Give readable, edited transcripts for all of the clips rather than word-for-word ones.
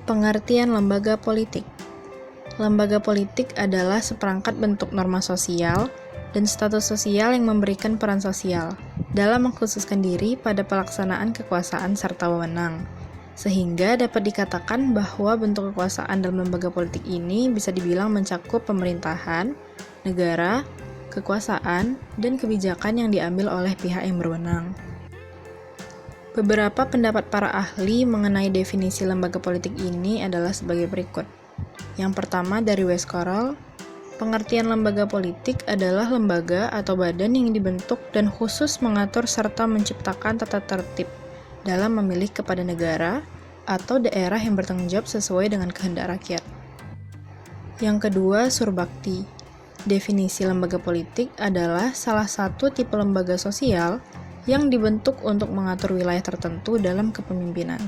Pengertian lembaga politik. Lembaga politik adalah seperangkat bentuk norma sosial dan status sosial yang memberikan peran sosial dalam mengkhususkan diri pada pelaksanaan kekuasaan serta wewenang. Sehingga dapat dikatakan bahwa bentuk kekuasaan dalam lembaga politik ini bisa dibilang mencakup pemerintahan, negara, kekuasaan, dan kebijakan yang diambil oleh pihak yang berwenang. Beberapa pendapat para ahli mengenai definisi lembaga politik ini adalah sebagai berikut. Yang pertama dari West Corral, pengertian lembaga politik adalah lembaga atau badan yang dibentuk dan khusus mengatur serta menciptakan tata tertib dalam memilih kepada negara atau daerah yang bertanggung jawab sesuai dengan kehendak rakyat. Yang kedua, Surbakti. Definisi lembaga politik adalah salah satu tipe lembaga sosial yang dibentuk untuk mengatur wilayah tertentu dalam kepemimpinan.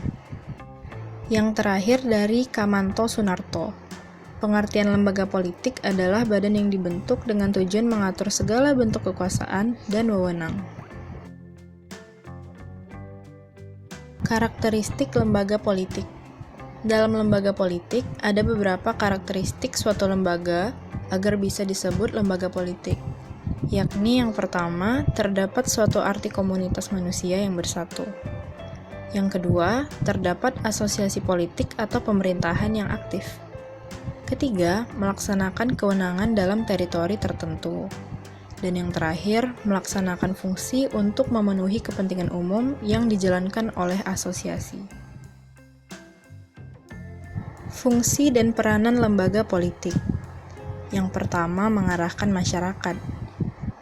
Yang terakhir dari Kamanto Sunarto. Pengertian lembaga politik adalah badan yang dibentuk dengan tujuan mengatur segala bentuk kekuasaan dan wewenang. Karakteristik lembaga politik. Dalam lembaga politik, ada beberapa karakteristik suatu lembaga agar bisa disebut lembaga politik. Yakni yang pertama, terdapat suatu arti komunitas manusia yang bersatu. Yang kedua, terdapat asosiasi politik atau pemerintahan yang aktif. Ketiga, melaksanakan kewenangan dalam teritori tertentu. Dan yang terakhir, melaksanakan fungsi untuk memenuhi kepentingan umum yang dijalankan oleh asosiasi. Fungsi dan peranan lembaga politik. Yang pertama, mengarahkan masyarakat.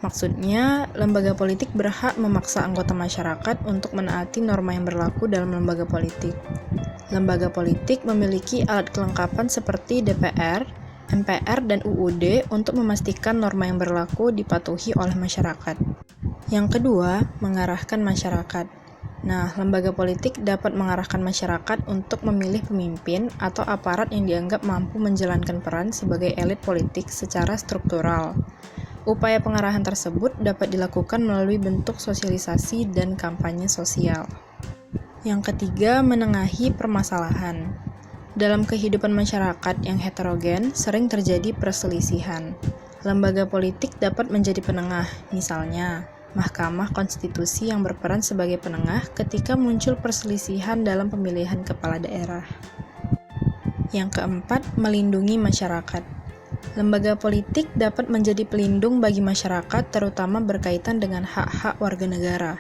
Maksudnya, lembaga politik berhak memaksa anggota masyarakat untuk menaati norma yang berlaku dalam lembaga politik. Lembaga politik memiliki alat kelengkapan seperti DPR, MPR, dan UUD untuk memastikan norma yang berlaku dipatuhi oleh masyarakat. Yang kedua, mengarahkan masyarakat. Nah, lembaga politik dapat mengarahkan masyarakat untuk memilih pemimpin atau aparat yang dianggap mampu menjalankan peran sebagai elit politik secara struktural. Upaya pengarahan tersebut dapat dilakukan melalui bentuk sosialisasi dan kampanye sosial. Yang ketiga, menengahi permasalahan. Dalam kehidupan masyarakat yang heterogen, sering terjadi perselisihan. Lembaga politik dapat menjadi penengah, misalnya Mahkamah Konstitusi yang berperan sebagai penengah ketika muncul perselisihan dalam pemilihan kepala daerah. Yang keempat, melindungi masyarakat. Lembaga politik dapat menjadi pelindung bagi masyarakat terutama berkaitan dengan hak-hak warga negara.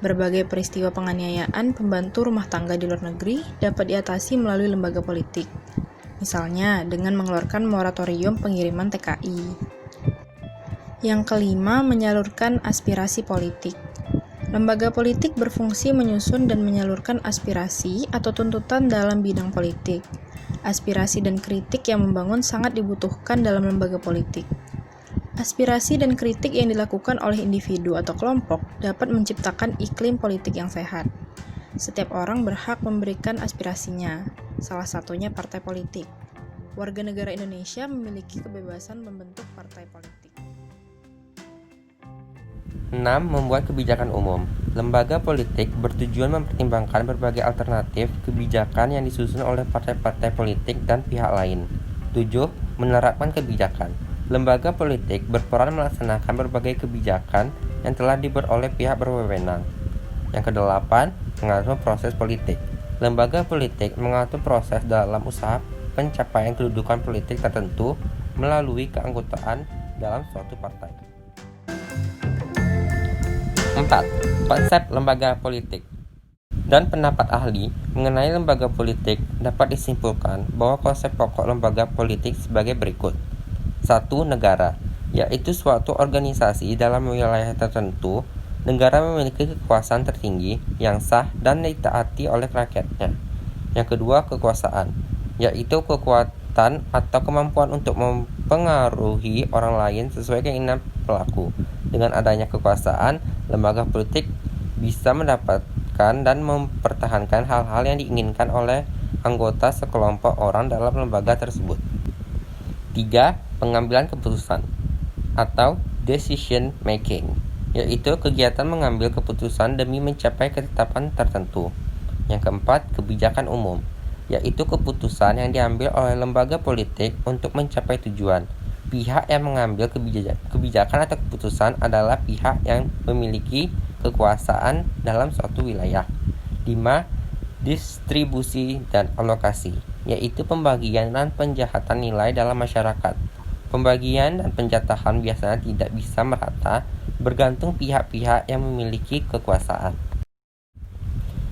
Berbagai peristiwa penganiayaan pembantu rumah tangga di luar negeri dapat diatasi melalui lembaga politik. Misalnya dengan mengeluarkan moratorium pengiriman TKI. Yang kelima, menyalurkan aspirasi politik. Lembaga politik berfungsi menyusun dan menyalurkan aspirasi atau tuntutan dalam bidang politik. Aspirasi dan kritik yang membangun sangat dibutuhkan dalam lembaga politik. Aspirasi dan kritik yang dilakukan oleh individu atau kelompok dapat menciptakan iklim politik yang sehat. Setiap orang berhak memberikan aspirasinya, salah satunya partai politik. Warga negara Indonesia memiliki kebebasan membentuk partai politik. 6. Membuat kebijakan umum. Lembaga politik bertujuan mempertimbangkan berbagai alternatif kebijakan yang disusun oleh partai-partai politik dan pihak lain. 7. Menerapkan kebijakan. Lembaga politik berperan melaksanakan berbagai kebijakan yang telah dibuat oleh pihak berwenang. Yang ke-8, mengatur proses politik. Lembaga politik mengatur proses dalam usaha pencapaian kedudukan politik tertentu melalui keanggotaan dalam suatu partai. 4. Konsep lembaga politik. Dan pendapat ahli mengenai lembaga politik dapat disimpulkan bahwa konsep pokok lembaga politik sebagai berikut. 1. Negara, yaitu suatu organisasi dalam wilayah tertentu. Negara memiliki kekuasaan tertinggi yang sah dan ditaati oleh rakyatnya. Yang kedua, kekuasaan, yaitu kekuatan atau kemampuan untuk mempengaruhi orang lain sesuai keinginan pelaku. Dengan adanya kekuasaan, lembaga politik bisa mendapatkan dan mempertahankan hal-hal yang diinginkan oleh anggota sekelompok orang dalam lembaga tersebut. 3. Pengambilan keputusan atau decision making, yaitu kegiatan mengambil keputusan demi mencapai ketetapan tertentu. Yang keempat, kebijakan umum, yaitu keputusan yang diambil oleh lembaga politik untuk mencapai tujuan. Pihak yang mengambil kebijakan atau keputusan adalah pihak yang memiliki kekuasaan dalam suatu wilayah. 5. Distribusi dan alokasi, yaitu pembagian dan penjahatan nilai dalam masyarakat. Pembagian dan penjatahan biasanya tidak bisa merata, bergantung pihak-pihak yang memiliki kekuasaan.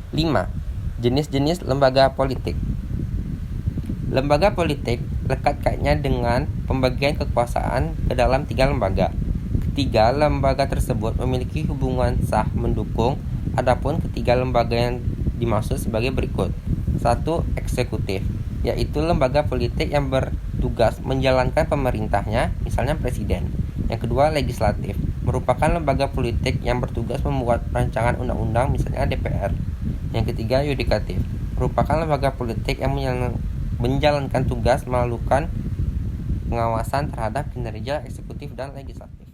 5. Jenis-jenis lembaga politik. Lembaga politik lekat kaitnya dengan pembagian kekuasaan ke dalam 3 lembaga. Ketiga lembaga tersebut memiliki hubungan sah mendukung, adapun ketiga lembaga yang dimaksud sebagai berikut. 1. Eksekutif, yaitu lembaga politik yang bertugas menjalankan pemerintahnya, misalnya presiden. Yang kedua, legislatif, merupakan lembaga politik yang bertugas membuat rancangan undang-undang, misalnya DPR. Yang ketiga, yudikatif, merupakan lembaga politik yang menjalankan tugas melakukan pengawasan terhadap kinerja eksekutif dan legislatif.